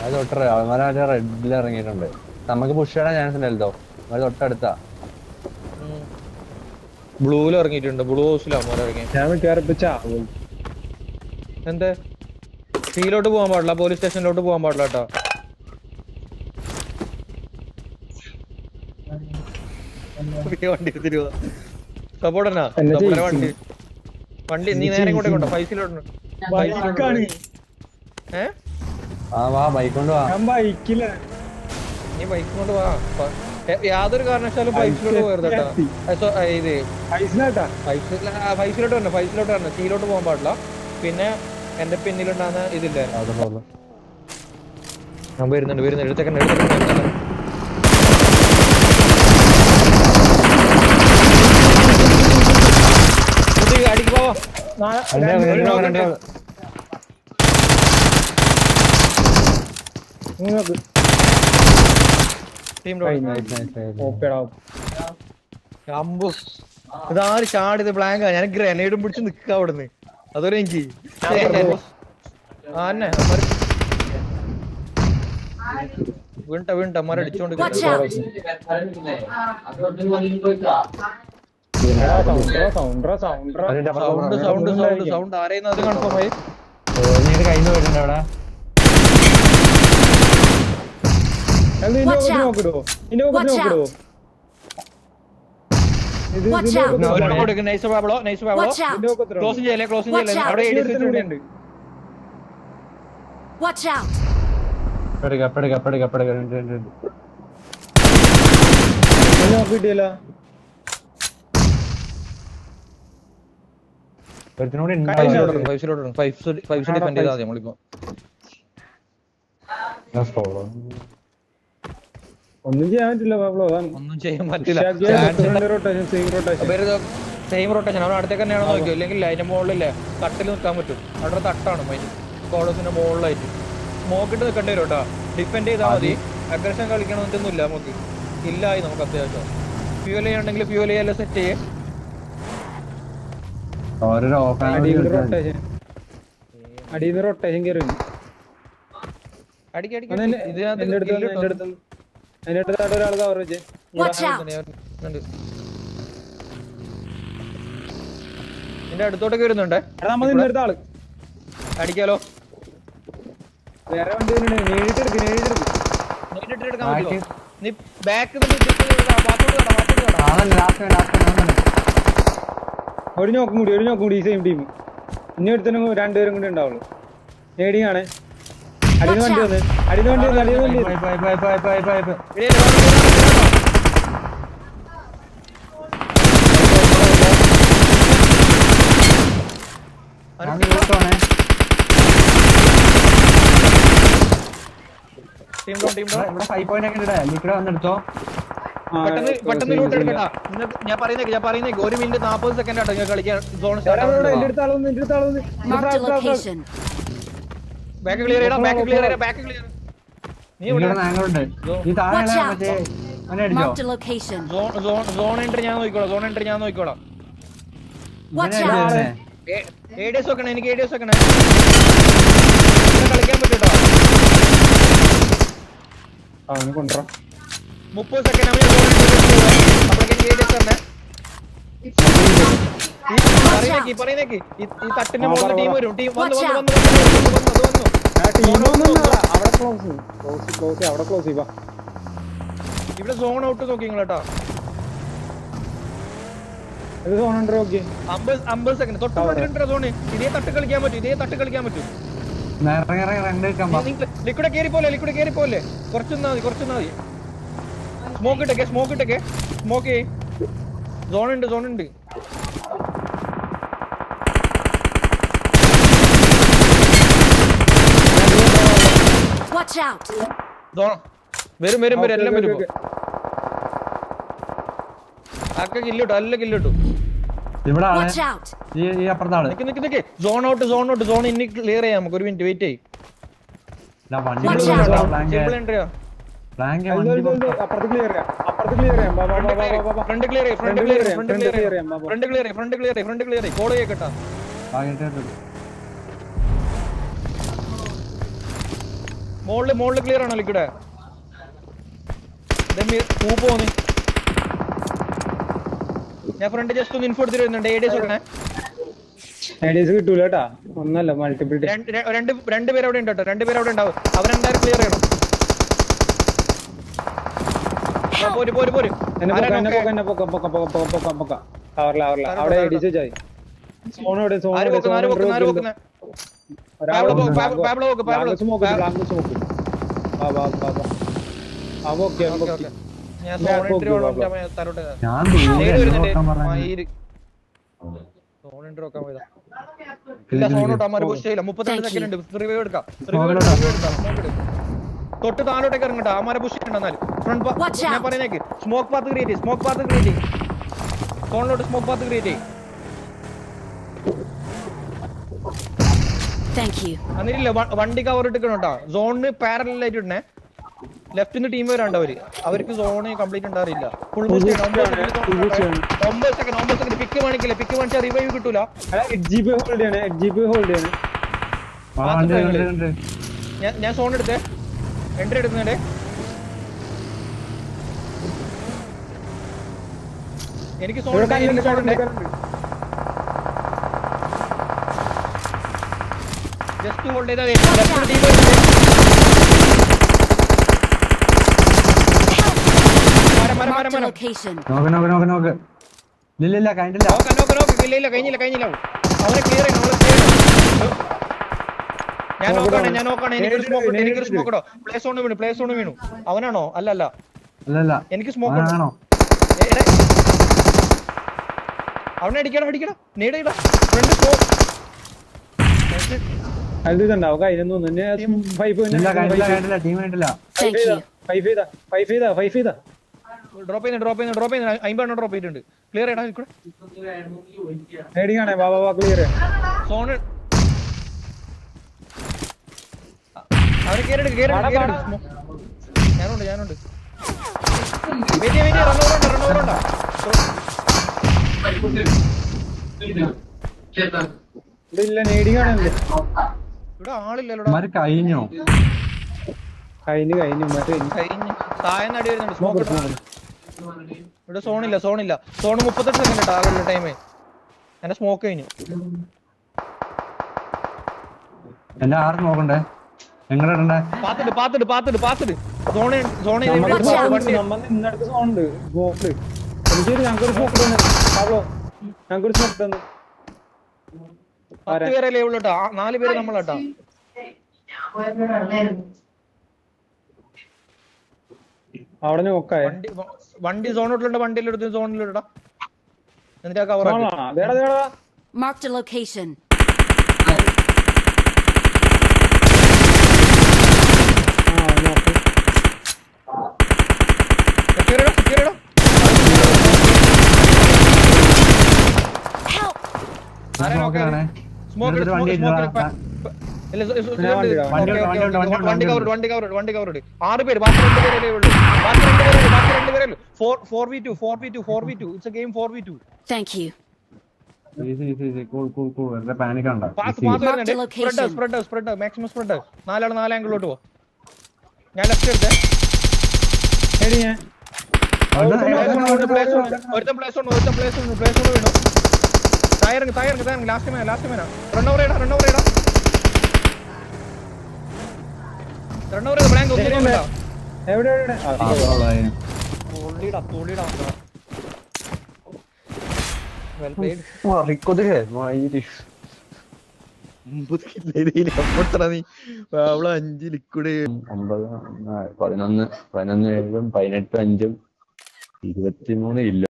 അത് തൊട്ട അവന്മാരെ റെഡിൽ ഇറങ്ങിയിട്ടുണ്ട്. നമുക്ക് പുഷ് ചെയ്യാൻ ചാൻസ് ഉണ്ടല്ലോ. അത് തൊട്ടടുത്താ ബ്ലൂവിൽ ഇറങ്ങിയിട്ടുണ്ട്. ബ്ലൂ ഹൗസിൽ അവന്മാർ ഇറങ്ങി. ഞാൻ കേറിപ്പിച്ചാ എന്ത് സീലോട്ട് പോകാൻ പാടില്ല, പോലീസ് സ്റ്റേഷനിലോട്ട് പോകാൻ പാടില്ല കേട്ടോ. വണ്ടി തിരുവ സപ്പോർട്ട് എന്നാ വണ്ടി വണ്ടി നീ നേരെ ഇങ്ങോട്ടേ കൊണ്ടോ. ഫൈസിലോട്ട് ബൈക്ക് കൊണ്ട് വാ. ഞാൻ ബൈക്കില്ല, നീ ബൈക്ക് കൊണ്ട് വാ. യാതൊരു കാരണവശാലും ഫൈസിലോട്ട് പോകരുത് കേട്ടോ. ഇത് പൈസട്ടാ ഫൈസിലോട്ട് വരണം, ഫൈസിലോട്ട് വരണം. സീലോട്ട് പോകാൻ പാടില്ല. പിന്നെ എന്റെ പിന്നിലുണ്ടാകുന്ന ഇതില്ലേ ഞാൻ വരുന്നുണ്ട് എടുത്തേക്കണ്ട അടിക്ക് പോവാ. ഇതാര് ചാടിയത് ബ്ലാങ്കാ. ഞാൻ ഗ്രനേഡും പിടിച്ച് നിക്ക അവിടുന്ന്. അതൊരു എനിക്ക് വീണ്ട മര അടിച്ചോണ്ട് സൗണ്ട് ആരെയും അത് കൺഫേം ആയി. കയ്യിൽ പോയിട്ടുണ്ട് അവിടെ. നോക്കിടോ ക്ലോസ് ചെയ്യല്ലേ അവിടെ നോക്കിട്ടില്ല. ഒന്നും ചെയ്യാൻ പറ്റില്ല പാബ്ലോ, ഒന്നും ചെയ്യാൻ പറ്റില്ല. സെയിം റൊട്ടേഷൻ അവൻ അടുത്തേക്ക് തന്നെയാണോ നോക്കിയോ. ഇല്ലെങ്കിൽ അതിന്റെ മുകളിലല്ലേ തട്ടിൽ നിൽക്കാൻ പറ്റും. അവിടെ തട്ടാണ് കോളേജിന്റെ മുകളിലായിട്ട്. സ്മോക്കിട്ട് നിൽക്കേണ്ടി വരും കേട്ടോ. ഡിഫെൻഡ് ചെയ്താൽ മതി. അഗ്രഷൻ കളിക്കണമെന്നൊന്നുമില്ല നമുക്ക്. ഇല്ലായി നമുക്ക് അത്യാവശ്യം. ഫ്യൂൽ ചെയ്യണമെങ്കിൽ ഫ്യൂൽ ചെയ്യാൻ സെറ്റ് ചെയ്യേ. അടിയിൽ റൊട്ടേഷൻ കയറി ഒരാൾ കവറേജ് നിന്റെ അടുത്തോട്ടൊക്കെ വരുന്നുണ്ടേ. ആള് അടിക്കാലോ. വേറെ വണ്ടി നേരിട്ടെടുക്കും നീ ബാക്ക് ഒരു നോക്കും കൂടി ഈ സെയിം ടീം. ഇനി ഒരുത്തനും രണ്ടുപേരും കൂടി ഉണ്ടാവുള്ളൂ. നേടിയാണ് അടിന്ന് വണ്ടി വന്ന് പെട്ടെന്ന് ലൂട്ട് എടുക്കട്ടാ. ഞാൻ പറയുന്നേ 1 മിനിറ്റ് 40 സെക്കൻഡ് ആട്ടോ കളിക്കാൻ. ബാക്ക് ക്ലിയർ ചെയ്യടാ, ബാക്ക് ക്ലിയർ ചെയ്യടാ, ബാക്ക് ക്ലിയർ. സോൺ എൻട്രി ഞാൻ നോക്കിക്കോളാം. ഏഡിയസ് വെക്കണേ, എനിക്ക് ഏഡിയസ് വെക്കണേ. കളിക്കാൻ പറ്റൂട്ടോ. 30 സെക്കൻഡ് പറയുന്നേക്ക്. ഈ തട്ടിന്റെ മുകളിൽ ടീം വരും. ടീം വന്നു. ഇവിടെ സോൺ ഔട്ട് നോക്കി കേട്ടോ. 50 സെക്കൻഡ് തൊട്ട് സോണ്. ഇതേ തട്ട് കളിക്കാൻ പറ്റും. ലിക്വിഡ് കേറി പോലെ കുറച്ചൊന്നാ മതി. Smoke ഇട്ടേക്കെ smoke. സോൺ ഉണ്ട്. വരും എല്ലാം വരും. ആക്കെ കില്ലിട്ടു, എല്ലാം കില്ലിട്ടു. Zone out. സോൺ ഇനി ക്ലിയർ ചെയ്യാം നമുക്ക്. ഒരു മിനിറ്റ് വെയിറ്റ് ചെയ്യും. ഫ്രണ്ട് ക്ലിയർ കോൾ ചെയ്യട്ടാ. മോളില് ക്ലിയർ ആണോ ലിക്വിഡ് പോന്ന് ഞാൻ ഫ്രണ്ട് ജസ്റ്റ് ഒന്ന് ഇൻഫോ എടുത്തിട്ട് വരുന്നുണ്ട് ADS ഉടനെ ഐഡിയസ് കിട്ടൂല കേട്ടാ ഒന്നല്ല മൾട്ടിപ്പിൾ രണ്ടുപേര് അവിടെ ഉണ്ട് കേട്ടോ രണ്ടുപേര് അവിടെ ഉണ്ടാവും അവരെന്തായാലും ക്ലിയർ ചെയ്യണം പോര് അവിടെ ഐഡിയസ് വെച്ചാൽ സോണോടെ ഞാൻ തരോട്ടെ ഞാൻ തൊട്ട് താഴോട്ടേക്ക് ഇറങ്ങട്ടെ അമാരെ പുഷ് ചെയ്യണ്ടെന്നാല് ഫ്രണ്ട് ഞാൻ പറയുന്നേക്ക് സ്മോക്ക് പാത്ത് ക്രിയേറ്റ് സോണിലോട്ട് സ്മോക്ക് പാത്ത് ക്രിയേറ്റ് എന്നിട്ടില്ല വണ്ടി കവർ ഇട്ടിക്കണം കേട്ടോ സോണിന് പാരലൽ ആയിട്ട് ഇടണേ ലെഫ്റ്റിന്ന് ടീം വരാണ്ട് അവർക്ക് സോണ് കംപ്ലീറ്റ് ഉണ്ടാവില്ല ഫുൾ 9 സെക്കൻഡ് പിക്ക് കാണിച്ചാൽ റിവൈവ് കിട്ടൂല ഞാൻ സോൺ എടുത്തേ എൻട്രി എടുക്കുന്നുണ്ട് എനിക്ക് സോൺ ജസ്റ്റ് ഹോൾഡ് ചെയ്താൽ കഴിഞ്ഞില്ല അവനെ ക്ലിയർ ഞാൻ നോക്കാണ് എനിക്കൊരു സ്മോക്ക് ഇടോ പ്ലേ സോൺ വീണു അവനാണോ അല്ല എനിക്ക് സ്മോക്ക് അവനെ അടിക്കണം നേടിയിടാ ഫ്രണ്ട് സ്മോക്ക് ഡ്രോപ്പ് ചെയ്യുന്ന 50 ഡ്രോപ്പ് ചെയ്തിട്ടുണ്ട് ക്ലിയർ സോണ് അവര് ഞാനുണ്ട് റണ്ണോറുണ്ടോ ഇവിടെ ആളില്ലല്ലോ കഴിഞ്ഞു താഴെ നടി വരുന്നുണ്ട് സ്മോക്ക് ഇവിടെ സോൺ 38 സെക്കൻഡ് ആകുള്ള ടൈം എന്റെ സ്മോക്ക് കഴിഞ്ഞു എന്റെ ആറ് നോക്കണ്ടേ എങ്ങനെ പാത്തിട്ട് സോണ് പേരല്ലേ ഉള്ളൂട്ടാ 4 പേര് നമ്മളാട്ടാ അവിടെ നോക്കാ വണ്ടി സോണോട്ടിലുണ്ട് വണ്ടിയിലെടുത്ത് സോണിലിടാ എന്നിട്ട് കവർ Marked a location. വണ്ടി കവർ 6 പേര് ബാക്കി 2 പേരല്ലേ ഉള്ളൂ ബാക്കി 2 പേരല്ലേ 4v2 it's a game 4v2 Thank you. Panic spread maximum spread 4 ആംഗിളിലോട്ട് പോ ഞാൻ ലെഫ്റ്റ് എടുത്തേ ഒരുത്തൻ പ്ലേസ് വീണു തായറങ്ങ് ലാസ്റ്റ് മേന റൺ ഓവർ ചെയ്യടാ ബ്ലാങ്ക് അവള് 5 ലിക്വിഡ് 11 7 18 5 23 ഇല്ല